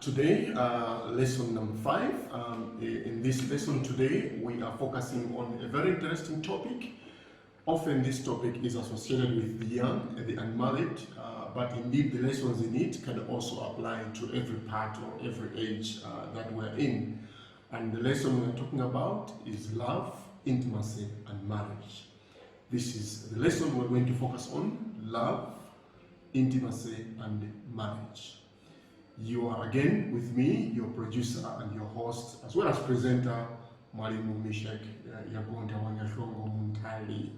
Today, lesson number 5. In this lesson today, we are focusing on a very interesting topic. Often this topic is associated with the young and the unmarried, but indeed the lessons in it can also apply to every part or every age that we're in. And the lesson we're talking about is love, intimacy, and marriage. This is the lesson we're going to focus on: love, intimacy, and marriage. You are again with me, your producer and your host, as well as presenter, Misheck, Yagontha, Munthali.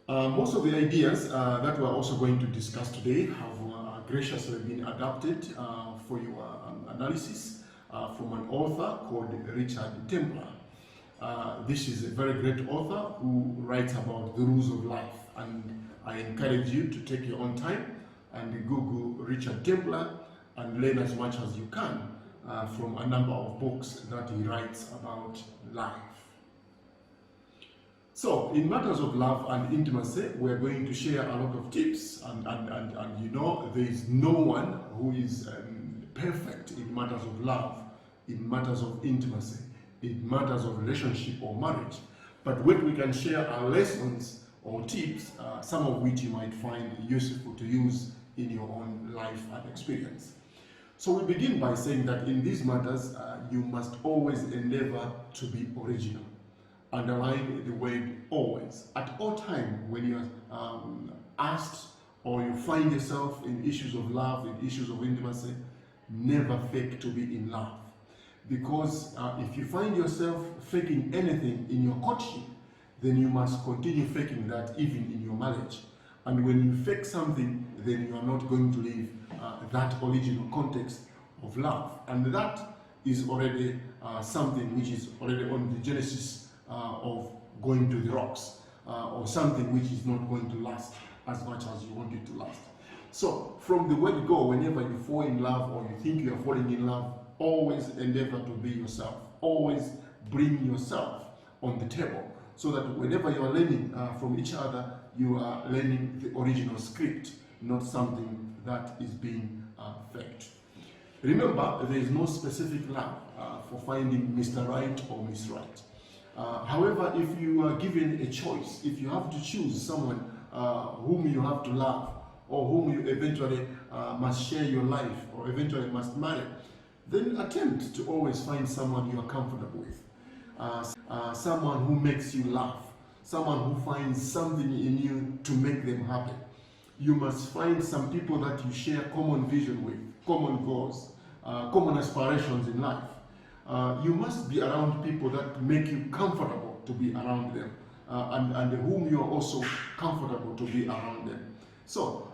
Most of the ideas that we're also going to discuss today have graciously been adapted for your analysis from an author called Richard Templar. This is a very great author who writes about the rules of life, and I encourage you to take your own time and Google Richard Templar and learn as much as you can from a number of books that he writes about life. So, in matters of love and intimacy, we're going to share a lot of tips, and you know, there is no one who is perfect in matters of love, in matters of intimacy, in matters of relationship or marriage. But when we can share our lessons or tips, some of which you might find useful to use in your own life and experience. So we begin by saying that in these matters, you must always endeavor to be original. Underline the word always. At all time when you are asked or you find yourself in issues of love, in issues of intimacy, never fake to be in love. Because if you find yourself faking anything in your courtship, then you must continue faking that even in your marriage. And when you fake something, then you are not going to leave that original context of love. And that is already something which is already on the genesis of going to the rocks, or something which is not going to last as much as you want it to last. So from the word go, whenever you fall in love or you think you are falling in love, always endeavor to be yourself. Always bring yourself on the table, so that whenever you are learning from each other, you are learning the original script, not something that is being faked. Remember, there is no specific love for finding Mr. Right or Miss Right. However, if you are given a choice, if you have to choose someone whom you have to love, or whom you eventually must share your life, or eventually must marry, then attempt to always find someone you are comfortable with. Someone who makes you laugh, someone who finds something in you to make them happy. You must find some people that you share common vision with, common goals, common aspirations in life. You must be around people that make you comfortable to be around them, and whom you are also comfortable to be around them. So,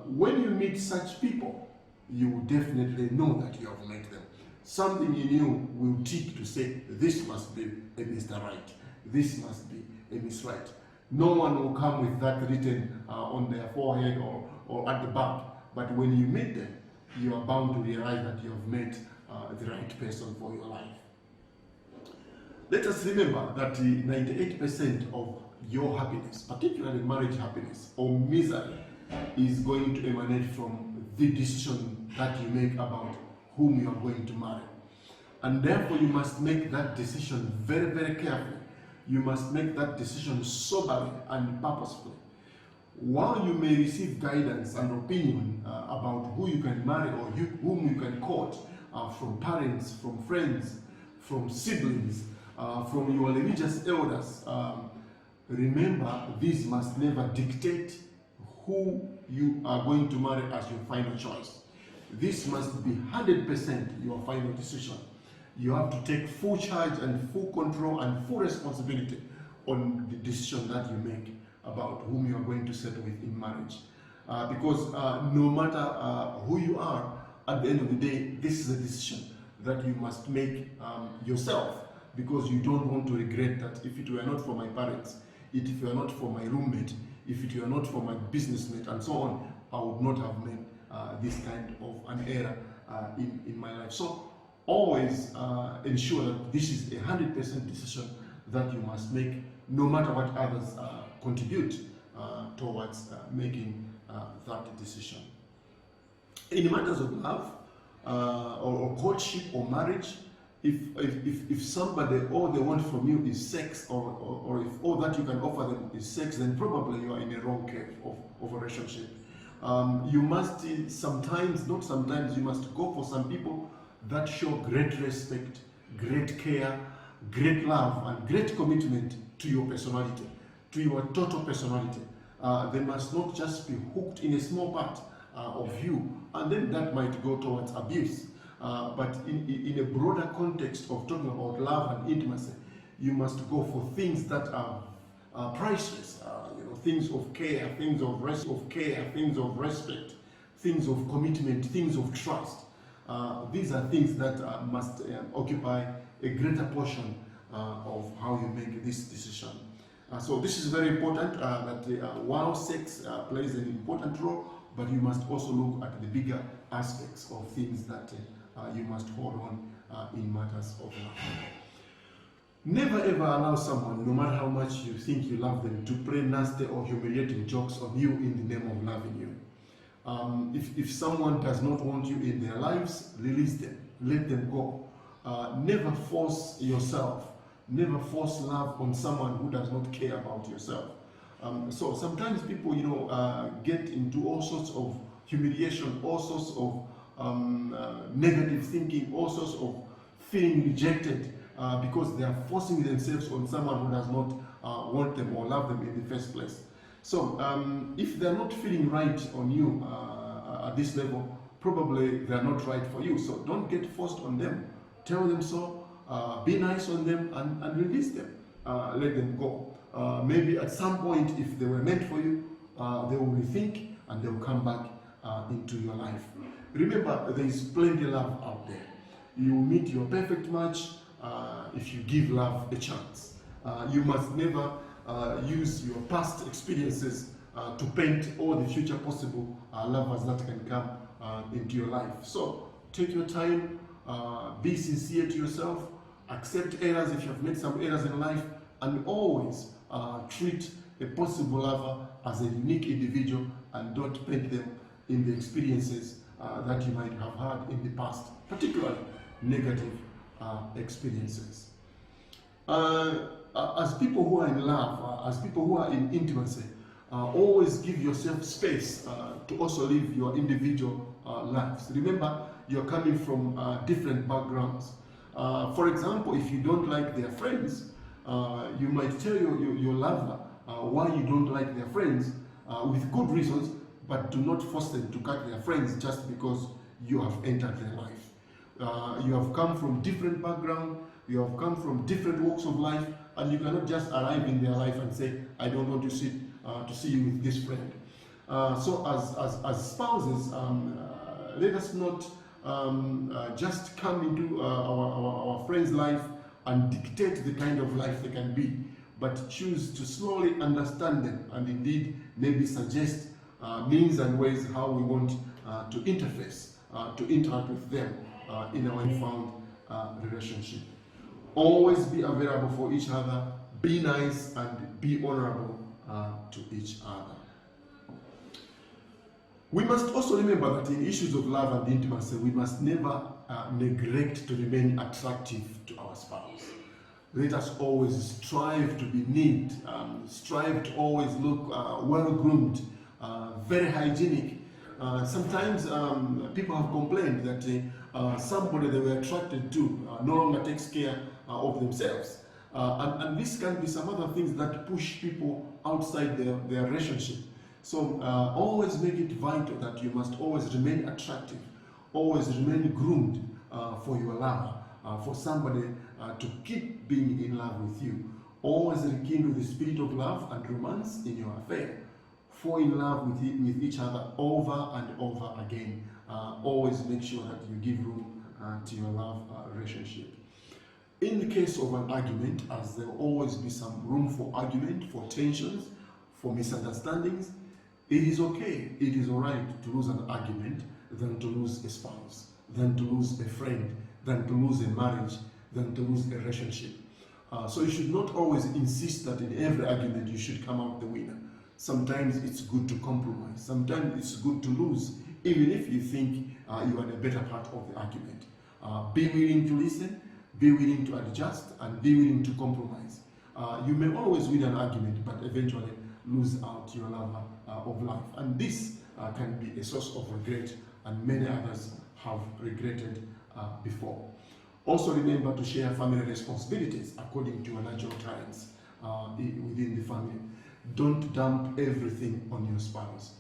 when you meet such people, you will definitely know that you have met them. Something in you will tick to say, this must be a Mr. Right, this must be a Miss Right. No one will come with that written on their forehead or at the back, but when you meet them, you are bound to realize that you have met the right person for your life. Let us remember that 98% of your happiness, particularly marriage happiness or misery, is going to emanate from the decision that you make about whom you are going to marry. And therefore you must make that decision very, very carefully. You must make that decision soberly and purposefully. While you may receive guidance and opinion about who you can marry or whom you can court from parents, from friends, from siblings, from your religious elders, remember, these must never dictate who you are going to marry as your final choice. This must be 100% your final decision. You have to take full charge and full control and full responsibility on the decision that you make about whom you are going to settle with in marriage. Because no matter who you are, at the end of the day, this is a decision that you must make yourself, because you don't want to regret that if it were not for my parents, if it were not for my roommate, if it were not for my business mate, and so on, I would not have made this kind of an error in my life. So always ensure that this is a 100% decision that you must make, no matter what others contribute towards making that decision. In matters of love, or courtship or marriage, if somebody, all they want from you is sex, or if all that you can offer them is sex, then probably you are in a wrong cave of a relationship. You must sometimes, not sometimes, you must go for some people that show great respect, great care, great love, and great commitment to your personality, to your total personality. They must not just be hooked in a small part of you, and then that might go towards abuse. But in a broader context of talking about love and intimacy, you must go for things that are priceless, things of care, things of things of respect, things of commitment, things of trust. These are things that must occupy a greater portion of how you make this decision. So this is very important, that while sex plays an important role, but you must also look at the bigger aspects of things that you must hold on in matters of love. Never ever allow someone, no matter how much you think you love them, to play nasty or humiliating jokes on you in the name of loving you. If someone does not want you in their lives, release them, let them go. Never force yourself, never force love on someone who does not care about yourself. So sometimes people, get into all sorts of humiliation, all sorts of negative thinking, all sorts of feeling rejected because they are forcing themselves on someone who does not want them or love them in the first place. So if they're not feeling right on you at this level, probably they're not right for you. So don't get forced on them. Tell them so, be nice on them, and release them. Let them go. Maybe at some point, if they were meant for you, they will rethink and they will come back into your life. Remember, there is plenty of love out there. You will meet your perfect match if you give love a chance. You must never use your past experiences to paint all the future possible lovers that can come into your life. So take your time, be sincere to yourself, accept errors if you have made some errors in life, and always treat a possible lover as a unique individual, and don't paint them in the experiences that you might have had in the past, particularly negative experiences. As people who are in love, as people who are in intimacy, always give yourself space to also live your individual lives. Remember, you're coming from different backgrounds. For example, if you don't like their friends, you might tell your lover why you don't like their friends with good reasons, but do not force them to cut their friends just because you have entered their life. You have come from different background, you have come from different walks of life, and you cannot just arrive in their life and say, I don't want to see you with this friend. So as spouses, let us not just come into our friend's life and dictate the kind of life they can be, but choose to slowly understand them and indeed maybe suggest means and ways how we want to interface, to interact with them in our found relationship. Always be available for each other, be nice, and be honorable to each other. We must also remember that in issues of love and intimacy, we must never neglect to remain attractive to our spouse. Let us always strive to be neat, strive to always look well-groomed, very hygienic. Sometimes people have complained that somebody they were attracted to no longer takes care of themselves. And this can be some other things that push people outside their relationship. So always make it vital that you must always remain attractive, always remain groomed for your lover, for somebody to keep being in love with you. Always rekindle the spirit of love and romance in your affair. Fall in love with each other over and over again. Always make sure that you give room to your love relationship. In the case of an argument, as there will always be some room for argument, for tensions, for misunderstandings, it is okay, it is alright to lose an argument than to lose a spouse, than to lose a friend, than to lose a marriage, than to lose a relationship. So you should not always insist that in every argument you should come out the winner. Sometimes it's good to compromise. Sometimes it's good to lose, even if you think you are the better part of the argument. Be willing to listen, be willing to adjust, and be willing to compromise. You may always win an argument, but eventually lose out your lover of life. And this can be a source of regret, and many others have regretted before. Also remember to share family responsibilities according to your natural talents within the family. Don't dump everything on your spouse.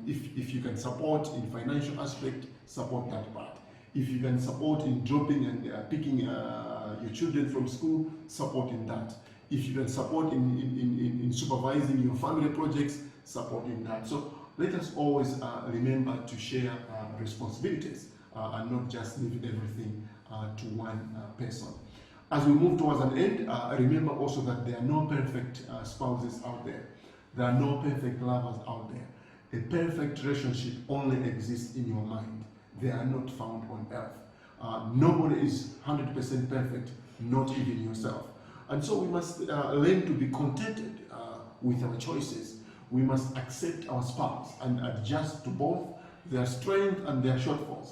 If you can support in financial aspect, support that part. If you can support in dropping and picking your children from school, support in that. If you can support in supervising your family projects, support in that. So let us always remember to share responsibilities and not just leave everything to one person. As we move towards an end, remember also that there are no perfect spouses out there. There are no perfect lovers out there. A perfect relationship only exists in your mind. They are not found on earth. Nobody is 100% perfect, not even yourself. And so we must learn to be contented with our choices. We must accept our spouse and adjust to both their strength and their shortfalls,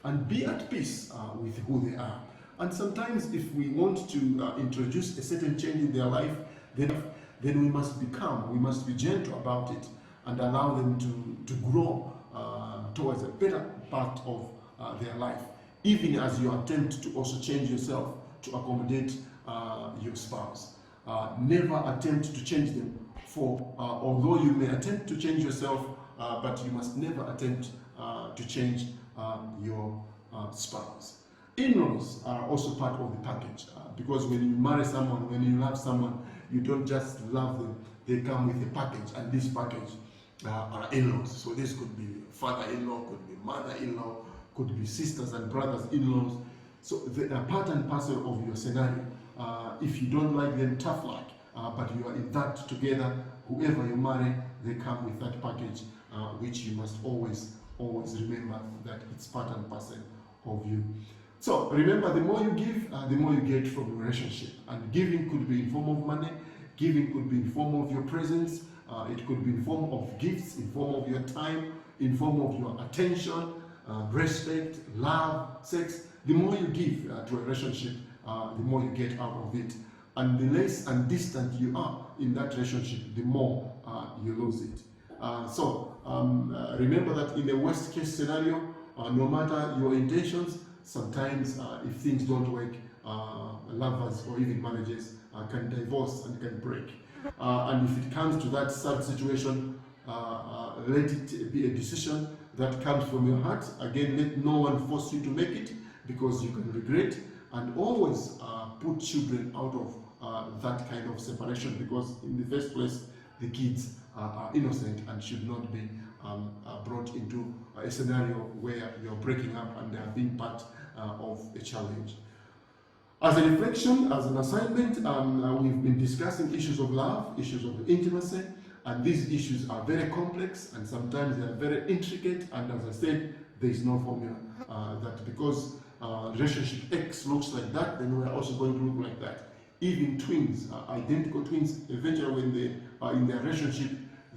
and be at peace with who they are. And sometimes if we want to introduce a certain change in their life, then we must be calm, we must be gentle about it, and allow them to grow towards a better part of their life, even as you attempt to also change yourself to accommodate your spouse. Never attempt to change them, for although you may attempt to change yourself, but you must never attempt to change your spouse. In-laws are also part of the package, because when you marry someone, when you love someone, you don't just love them, they come with a package, and this package are in-laws. So this could be father-in-law, could be mother-in-law, could be sisters and brothers-in-laws. So they are part and parcel of your scenario. If you don't like them, tough luck, but you are in that together. Whoever you marry, they come with that package, which you must always remember that it's part and parcel of you. So remember, the more you give, the more you get from your relationship. And giving could be in form of money, giving could be in form of your presence, it could be in form of gifts, in form of your time, in form of your attention, respect, love, sex. The more you give to a relationship, the more you get out of it. And the less and distant you are in that relationship, the more you lose it. Remember that in the worst case scenario, no matter your intentions, sometimes if things don't work, lovers or even marriages can divorce and can break. And if it comes to that sad situation, let it be a decision that comes from your heart. Again, let no one force you to make it, because you can regret. And always put children out of that kind of separation, because in the first place, the kids are innocent and should not be brought into a scenario where you're breaking up and they are being part of a challenge. As a reflection, as an assignment, we've been discussing issues of love, issues of intimacy, and these issues are very complex and sometimes they are very intricate. And as I said, there is no formula that because relationship X looks like that, then we're also going to look like that. Even twins, identical twins, eventually when they are in their relationship,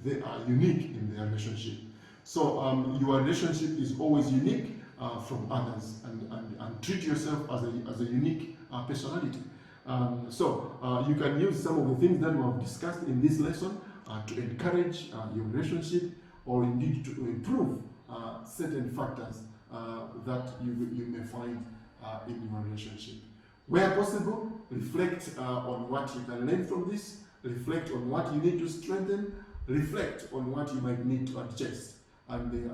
they are unique in their relationship. So your relationship is always unique from others, and treat yourself as a unique personality. You can use some of the things that we have discussed in this lesson to encourage your relationship, or indeed to improve certain factors that you may find in your relationship. Where possible, reflect on what you can learn from this, reflect on what you need to strengthen, reflect on what you might need to adjust. And